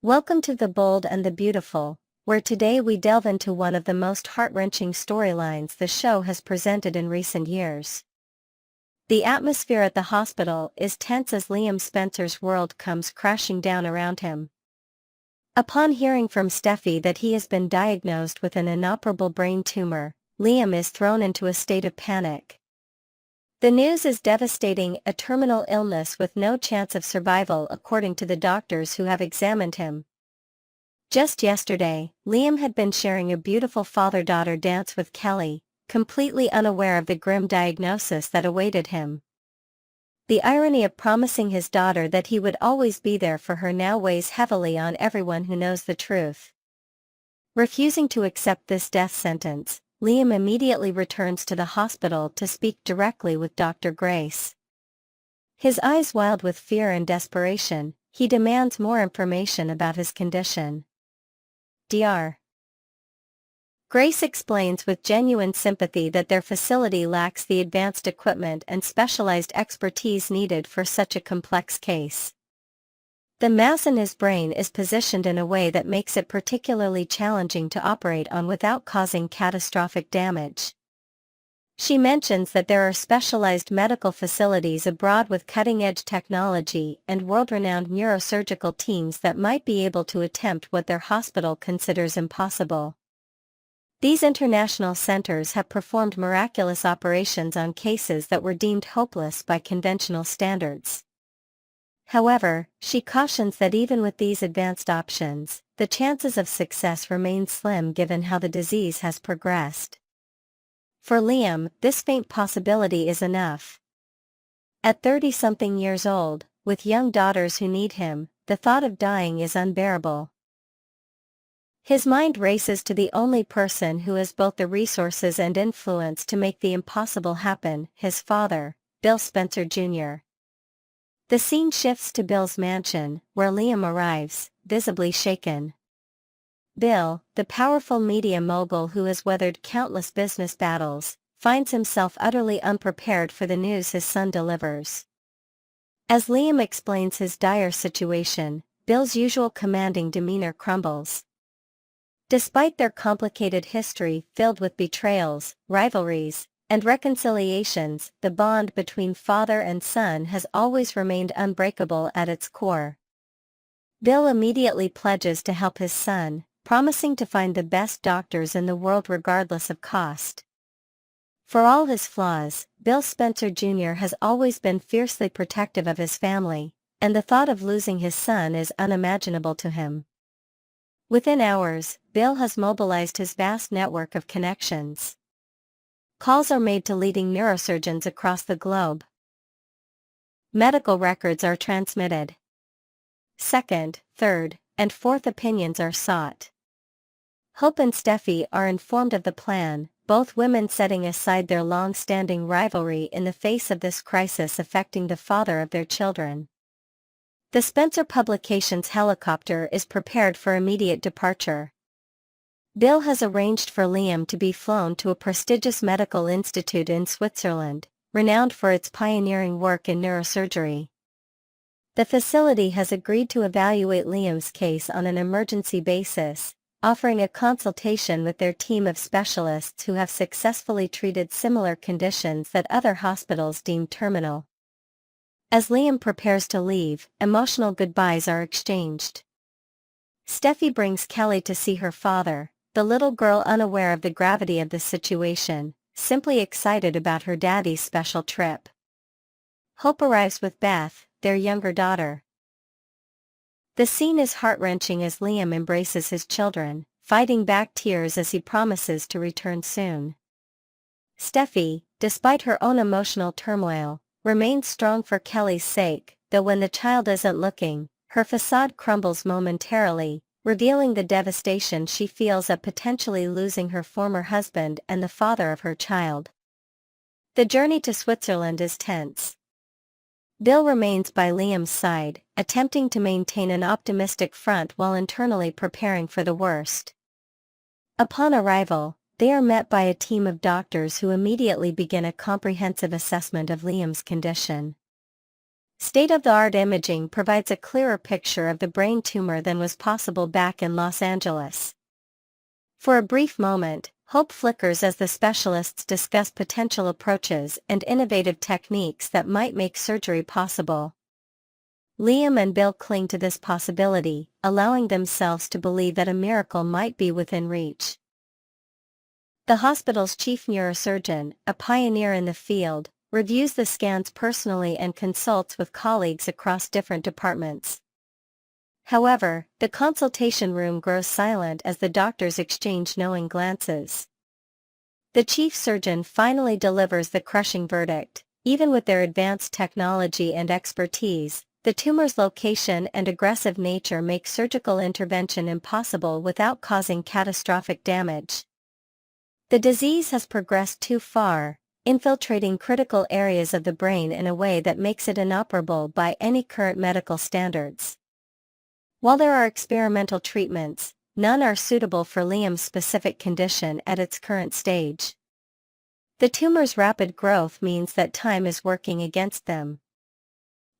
Welcome to The Bold and the Beautiful, where today we delve into one of the most heart-wrenching storylines the show has presented in recent years. The atmosphere at the hospital is tense as Liam Spencer's world comes crashing down around him. Upon hearing from Steffi that he has been diagnosed with an inoperable brain tumor, Liam is thrown into a state of panic. The news is devastating: a terminal illness with no chance of survival according to the doctors who have examined him. Just yesterday, Liam had been sharing a beautiful father-daughter dance with Kelly, completely unaware of the grim diagnosis that awaited him. The irony of promising his daughter that he would always be there for her now weighs heavily on everyone who knows the truth. Refusing to accept this death sentence, Liam immediately returns to the hospital to speak directly with Dr. Grace. His eyes wild with fear and desperation, he demands more information about his condition. Dr. Grace explains with genuine sympathy that their facility lacks the advanced equipment and specialized expertise needed for such a complex case. The mass in his brain is positioned in a way that makes it particularly challenging to operate on without causing catastrophic damage. She mentions that there are specialized medical facilities abroad with cutting-edge technology and world-renowned neurosurgical teams that might be able to attempt what their hospital considers impossible. These international centers have performed miraculous operations on cases that were deemed hopeless by conventional standards. However, she cautions that even with these advanced options, the chances of success remain slim given how the disease has progressed. For Liam, this faint possibility is enough. At 30-something years old, with young daughters who need him, the thought of dying is unbearable. His mind races to the only person who has both the resources and influence to make the impossible happen: his father, Bill Spencer Jr. The scene shifts to Bill's mansion, where Liam arrives, visibly shaken. Bill, the powerful media mogul who has weathered countless business battles, finds himself utterly unprepared for the news his son delivers. As Liam explains his dire situation, Bill's usual commanding demeanor crumbles. Despite their complicated history filled with betrayals, rivalries, and reconciliations, the bond between father and son has always remained unbreakable at its core. Bill immediately pledges to help his son, promising to find the best doctors in the world regardless of cost. For all his flaws, Bill Spencer Jr. has always been fiercely protective of his family, and the thought of losing his son is unimaginable to him. Within hours, Bill has mobilized his vast network of connections. Calls are made to leading neurosurgeons across the globe. Medical records are transmitted. Second, third, and fourth opinions are sought. Hope and Steffi are informed of the plan, both women setting aside their long-standing rivalry in the face of this crisis affecting the father of their children. The Spencer Publications helicopter is prepared for immediate departure. Bill has arranged for Liam to be flown to a prestigious medical institute in Switzerland, renowned for its pioneering work in neurosurgery. The facility has agreed to evaluate Liam's case on an emergency basis, offering a consultation with their team of specialists who have successfully treated similar conditions that other hospitals deem terminal. As Liam prepares to leave, emotional goodbyes are exchanged. Steffi brings Kelly to see her father, the little girl unaware of the gravity of the situation, simply excited about her daddy's special trip. Hope arrives with Beth, their younger daughter. The scene is heart-wrenching as Liam embraces his children, fighting back tears as he promises to return soon. Steffi, despite her own emotional turmoil, remains strong for Kelly's sake, though when the child isn't looking, her facade crumbles momentarily, revealing the devastation she feels at potentially losing her former husband and the father of her child. The journey to Switzerland is tense. Bill remains by Liam's side, attempting to maintain an optimistic front while internally preparing for the worst. Upon arrival, they are met by a team of doctors who immediately begin a comprehensive assessment of Liam's condition. State-of-the-art imaging provides a clearer picture of the brain tumor than was possible back in Los Angeles. For a brief moment, hope flickers as the specialists discuss potential approaches and innovative techniques that might make surgery possible. Liam and Bill cling to this possibility, allowing themselves to believe that a miracle might be within reach. The hospital's chief neurosurgeon, a pioneer in the field, reviews the scans personally and consults with colleagues across different departments. However, the consultation room grows silent as the doctors exchange knowing glances. The chief surgeon finally delivers the crushing verdict: even with their advanced technology and expertise, the tumor's location and aggressive nature make surgical intervention impossible without causing catastrophic damage. The disease has progressed too far, infiltrating critical areas of the brain in a way that makes it inoperable by any current medical standards. While there are experimental treatments, none are suitable for Liam's specific condition at its current stage. The tumor's rapid growth means that time is working against them.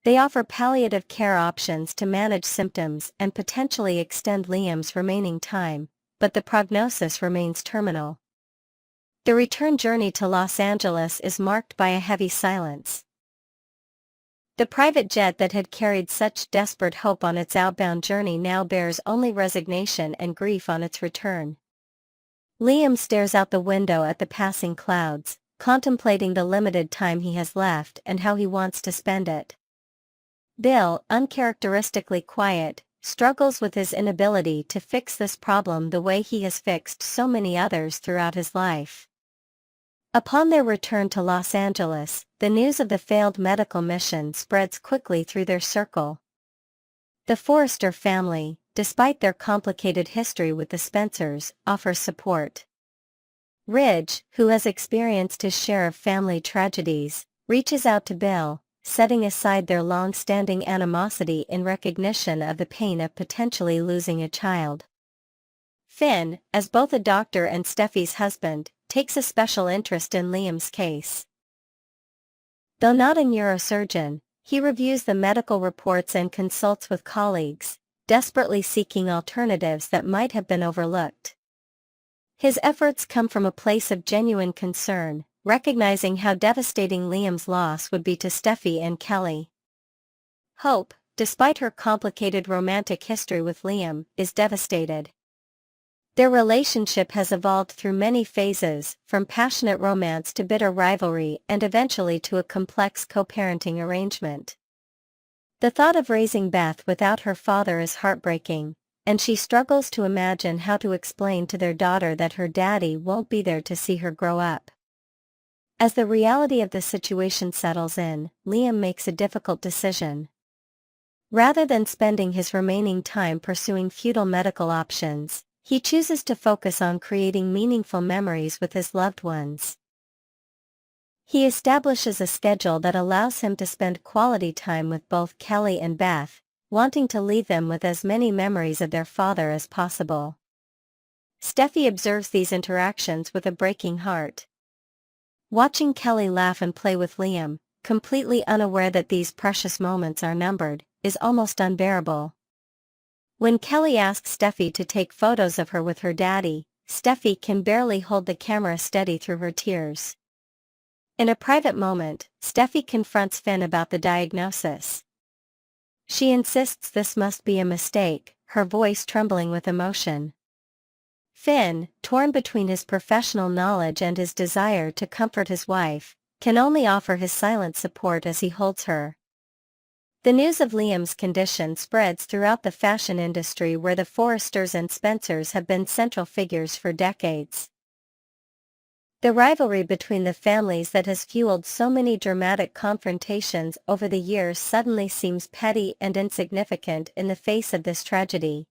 They offer palliative care options to manage symptoms and potentially extend Liam's remaining time, but the prognosis remains terminal. The return journey to Los Angeles is marked by a heavy silence. The private jet that had carried such desperate hope on its outbound journey now bears only resignation and grief on its return. Liam stares out the window at the passing clouds, contemplating the limited time he has left and how he wants to spend it. Bill, uncharacteristically quiet, struggles with his inability to fix this problem the way he has fixed so many others throughout his life. Upon their return to Los Angeles, the news of the failed medical mission spreads quickly through their circle. The Forrester family, despite their complicated history with the Spencers, offers support. Ridge, who has experienced his share of family tragedies, reaches out to Bill, setting aside their long-standing animosity in recognition of the pain of potentially losing a child. Finn, as both a doctor and Steffi's husband, takes a special interest in Liam's case. Though not a neurosurgeon, he reviews the medical reports and consults with colleagues, desperately seeking alternatives that might have been overlooked. His efforts come from a place of genuine concern, recognizing how devastating Liam's loss would be to Steffi and Kelly. Hope, despite her complicated romantic history with Liam, is devastated. Their relationship has evolved through many phases, from passionate romance to bitter rivalry and eventually to a complex co-parenting arrangement. The thought of raising Beth without her father is heartbreaking, and she struggles to imagine how to explain to their daughter that her daddy won't be there to see her grow up. As the reality of the situation settles in, Liam makes a difficult decision. Rather than spending his remaining time pursuing futile medical options, he chooses to focus on creating meaningful memories with his loved ones. He establishes a schedule that allows him to spend quality time with both Kelly and Beth, wanting to leave them with as many memories of their father as possible. Steffi observes these interactions with a breaking heart. Watching Kelly laugh and play with Liam, completely unaware that these precious moments are numbered, is almost unbearable. When Kelly asks Steffi to take photos of her with her daddy, Steffi can barely hold the camera steady through her tears. In a private moment, Steffi confronts Finn about the diagnosis. She insists this must be a mistake, her voice trembling with emotion. Finn, torn between his professional knowledge and his desire to comfort his wife, can only offer his silent support as he holds her. The news of Liam's condition spreads throughout the fashion industry, where the Forresters and Spencers have been central figures for decades. The rivalry between the families that has fueled so many dramatic confrontations over the years suddenly seems petty and insignificant in the face of this tragedy.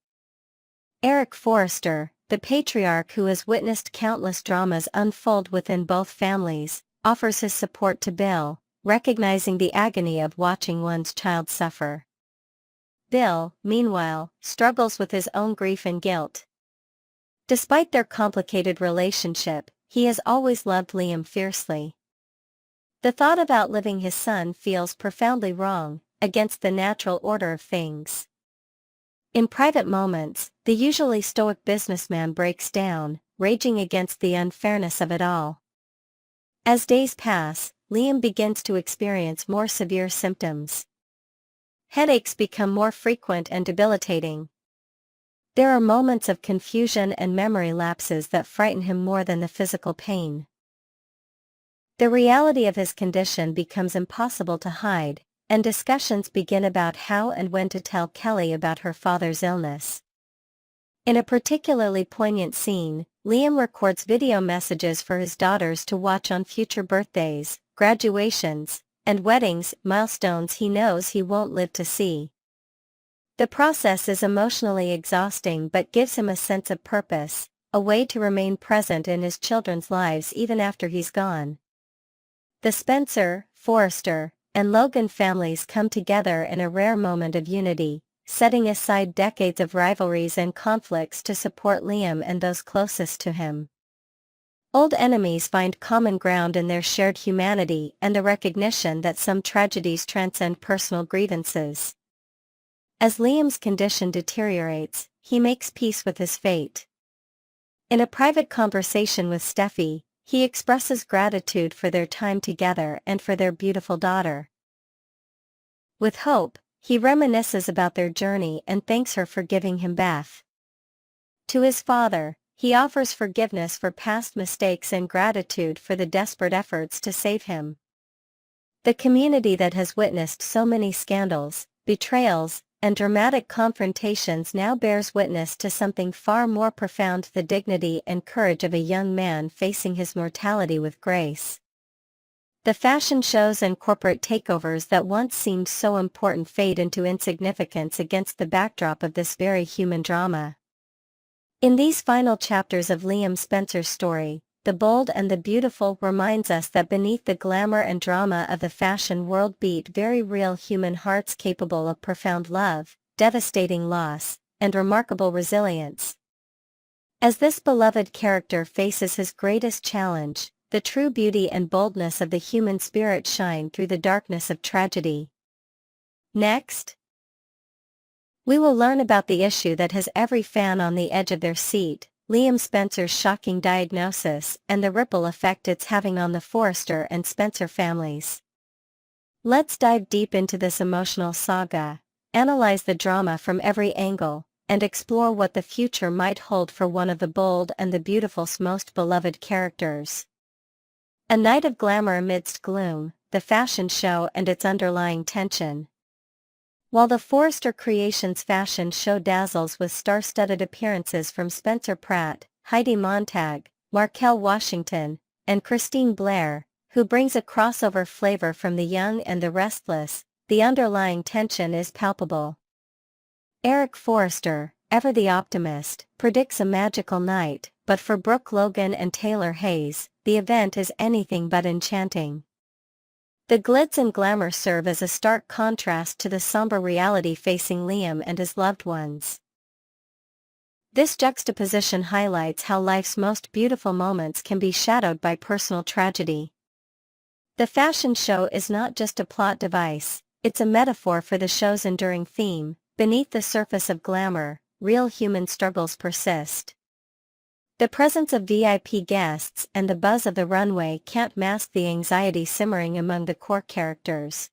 Eric Forrester, the patriarch who has witnessed countless dramas unfold within both families, offers his support to Bill, recognizing the agony of watching one's child suffer. Bill, meanwhile, struggles with his own grief and guilt. Despite their complicated relationship, he has always loved Liam fiercely. The thought of outliving his son feels profoundly wrong, against the natural order of things. In private moments, the usually stoic businessman breaks down, raging against the unfairness of it all. As days pass, Liam begins to experience more severe symptoms. Headaches become more frequent and debilitating. There are moments of confusion and memory lapses that frighten him more than the physical pain. The reality of his condition becomes impossible to hide, and discussions begin about how and when to tell Kelly about her father's illness. In a particularly poignant scene, Liam records video messages for his daughters to watch on future birthdays, graduations, and weddings, milestones he knows he won't live to see. The process is emotionally exhausting but gives him a sense of purpose, a way to remain present in his children's lives even after he's gone. The Spencer, Forrester, and Logan families come together in a rare moment of unity, setting aside decades of rivalries and conflicts to support Liam and those closest to him. Old enemies find common ground in their shared humanity and the recognition that some tragedies transcend personal grievances. As Liam's condition deteriorates, he makes peace with his fate. In a private conversation with Steffi, he expresses gratitude for their time together and for their beautiful daughter. With hope, he reminisces about their journey and thanks her for giving him Beth. To his father, he offers forgiveness for past mistakes and gratitude for the desperate efforts to save him. The community that has witnessed so many scandals, betrayals, and dramatic confrontations now bears witness to something far more profound: the dignity and courage of a young man facing his mortality with grace. The fashion shows and corporate takeovers that once seemed so important fade into insignificance against the backdrop of this very human drama. In these final chapters of Liam Spencer's story, The Bold and the Beautiful reminds us that beneath the glamour and drama of the fashion world beat very real human hearts capable of profound love, devastating loss, and remarkable resilience. As this beloved character faces his greatest challenge, the true beauty and boldness of the human spirit shine through the darkness of tragedy. Next, we will learn about the issue that has every fan on the edge of their seat: Liam Spencer's shocking diagnosis and the ripple effect it's having on the Forrester and Spencer families. Let's dive deep into this emotional saga, analyze the drama from every angle, and explore what the future might hold for one of the bold and the beautiful's most beloved characters. A night of glamour amidst gloom, the fashion show and its underlying tension. While the Forrester Creations fashion show dazzles with star-studded appearances from Spencer Pratt, Heidi Montag, Markel Washington, and Christine Blair, who brings a crossover flavor from the young and the restless, the underlying tension is palpable. Eric Forrester, ever the optimist, predicts a magical night, but for Brooke Logan and Taylor Hayes, the event is anything but enchanting. The glitz and glamour serve as a stark contrast to the somber reality facing Liam and his loved ones. This juxtaposition highlights how life's most beautiful moments can be shadowed by personal tragedy. The fashion show is not just a plot device, it's a metaphor for the show's enduring theme: beneath the surface of glamour, real human struggles persist. The presence of VIP guests and the buzz of the runway can't mask the anxiety simmering among the core characters.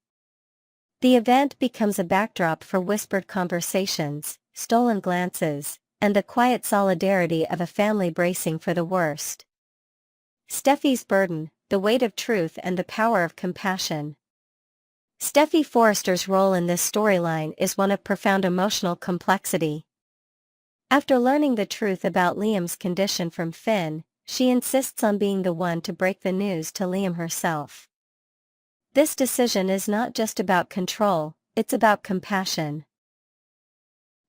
The event becomes a backdrop for whispered conversations, stolen glances, and the quiet solidarity of a family bracing for the worst. Steffi's burden, the weight of truth and the power of compassion. Steffi Forrester's role in this storyline is one of profound emotional complexity. After learning the truth about Liam's condition from Finn, she insists on being the one to break the news to Liam herself. This decision is not just about control, it's about compassion.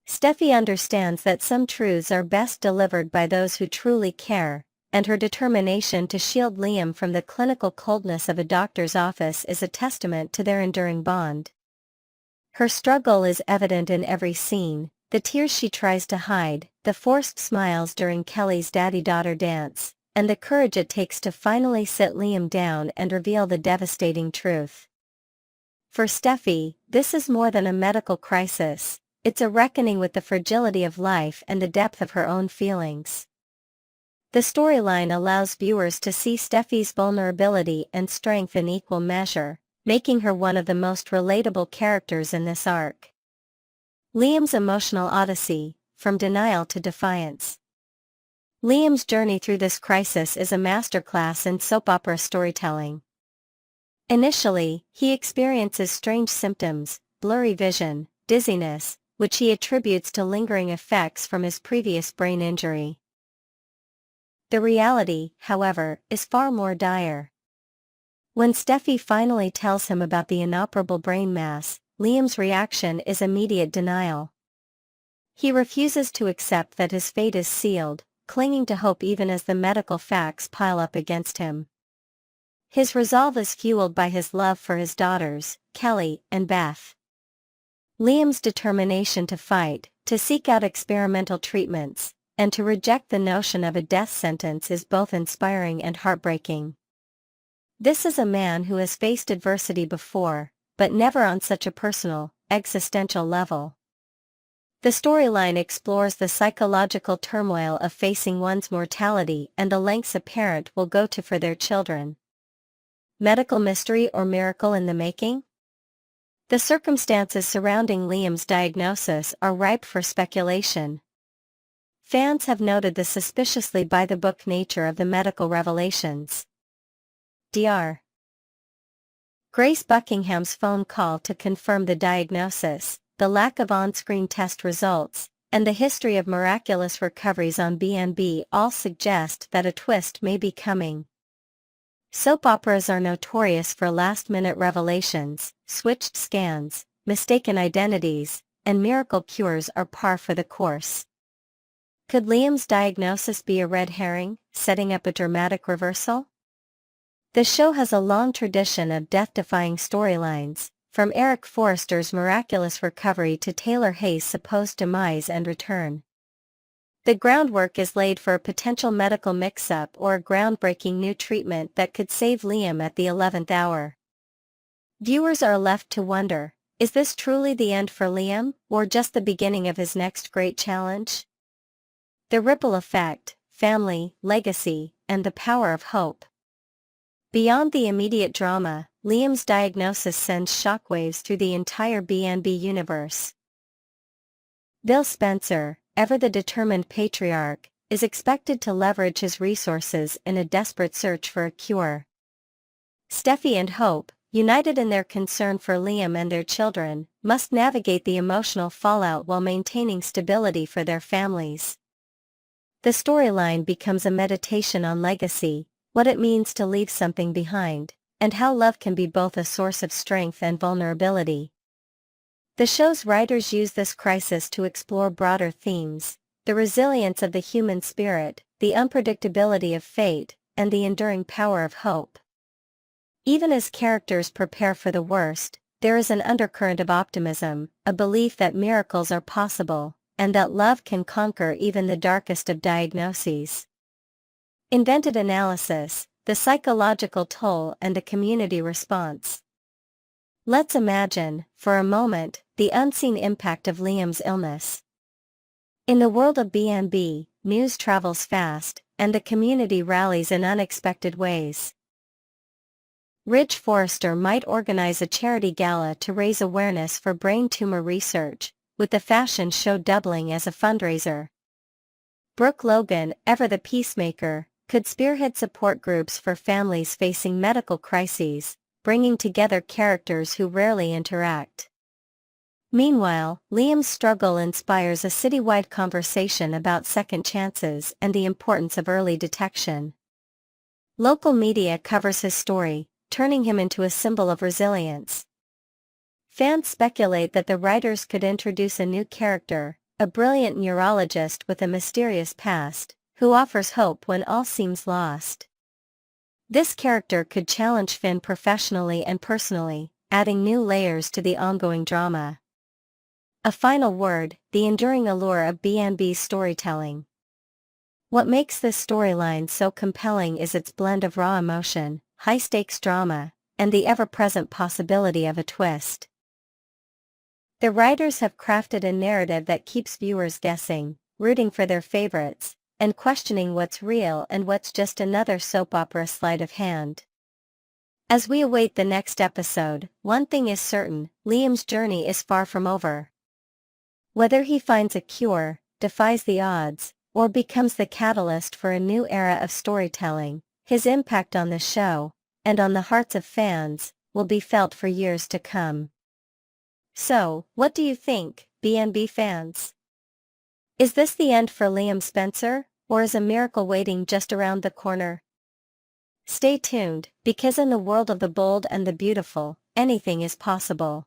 Steffi understands that some truths are best delivered by those who truly care, and her determination to shield Liam from the clinical coldness of a doctor's office is a testament to their enduring bond. Her struggle is evident in every scene: the tears she tries to hide, the forced smiles during Kelly's daddy-daughter dance, and the courage it takes to finally sit Liam down and reveal the devastating truth. For Steffi, this is more than a medical crisis, it's a reckoning with the fragility of life and the depth of her own feelings. The storyline allows viewers to see Steffi's vulnerability and strength in equal measure, making her one of the most relatable characters in this arc. Liam's emotional odyssey, from denial to defiance. Liam's journey through this crisis is a masterclass in soap opera storytelling. Initially, he experiences strange symptoms, blurry vision, dizziness, which he attributes to lingering effects from his previous brain injury. The reality, however, is far more dire. When Steffi finally tells him about the inoperable brain mass, Liam's reaction is immediate denial. He refuses to accept that his fate is sealed, clinging to hope even as the medical facts pile up against him. His resolve is fueled by his love for his daughters, Kelly and Beth. Liam's determination to fight, to seek out experimental treatments, and to reject the notion of a death sentence is both inspiring and heartbreaking. This is a man who has faced adversity before, but never on such a personal, existential level. The storyline explores the psychological turmoil of facing one's mortality and the lengths a parent will go to for their children. Medical mystery or miracle in the making? The circumstances surrounding Liam's diagnosis are ripe for speculation. Fans have noted the suspiciously by-the-book nature of the medical revelations. Dr. Grace Buckingham's phone call to confirm the diagnosis, the lack of on-screen test results, and the history of miraculous recoveries on B&B all suggest that a twist may be coming. Soap operas are notorious for last-minute revelations, switched scans, mistaken identities, and miracle cures are par for the course. Could Liam's diagnosis be a red herring, setting up a dramatic reversal? The show has a long tradition of death-defying storylines, from Eric Forrester's miraculous recovery to Taylor Hayes' supposed demise and return. The groundwork is laid for a potential medical mix-up or a groundbreaking new treatment that could save Liam at the 11th hour. Viewers are left to wonder, is this truly the end for Liam, or just the beginning of his next great challenge? The ripple effect, family, legacy, and the power of hope. Beyond the immediate drama, Liam's diagnosis sends shockwaves through the entire B&B universe. Bill Spencer, ever the determined patriarch, is expected to leverage his resources in a desperate search for a cure. Steffi and Hope, united in their concern for Liam and their children, must navigate the emotional fallout while maintaining stability for their families. The storyline becomes a meditation on legacy, what it means to leave something behind, and how love can be both a source of strength and vulnerability. The show's writers use this crisis to explore broader themes: the resilience of the human spirit, the unpredictability of fate, and the enduring power of hope. Even as characters prepare for the worst, there is an undercurrent of optimism, a belief that miracles are possible, and that love can conquer even the darkest of diagnoses. Invented analysis, the psychological toll and the community response. Let's imagine, for a moment, the unseen impact of Liam's illness. In the world of B&B, news travels fast, and the community rallies in unexpected ways. Ridge Forrester might organize a charity gala to raise awareness for brain tumor research, with the fashion show doubling as a fundraiser. Brooke Logan, ever the peacemaker, could spearhead support groups for families facing medical crises, bringing together characters who rarely interact. Meanwhile, Liam's struggle inspires a citywide conversation about second chances and the importance of early detection. Local media covers his story, turning him into a symbol of resilience. Fans speculate that the writers could introduce a new character, a brilliant neurologist with a mysterious past, who offers hope when all seems lost. This character could challenge Finn professionally and personally, adding new layers to the ongoing drama. A final word: the enduring allure of B&B's storytelling. What makes this storyline so compelling is its blend of raw emotion, high-stakes drama, and the ever-present possibility of a twist. The writers have crafted a narrative that keeps viewers guessing, rooting for their favorites, and questioning what's real and what's just another soap opera sleight of hand. As we await the next episode, one thing is certain: Liam's journey is far from over. Whether he finds a cure, defies the odds, or becomes the catalyst for a new era of storytelling, his impact on the show, and on the hearts of fans, will be felt for years to come. So, what do you think, BNB fans? Is this the end for Liam Spencer, or is a miracle waiting just around the corner? Stay tuned, because in the world of the bold and the beautiful, anything is possible.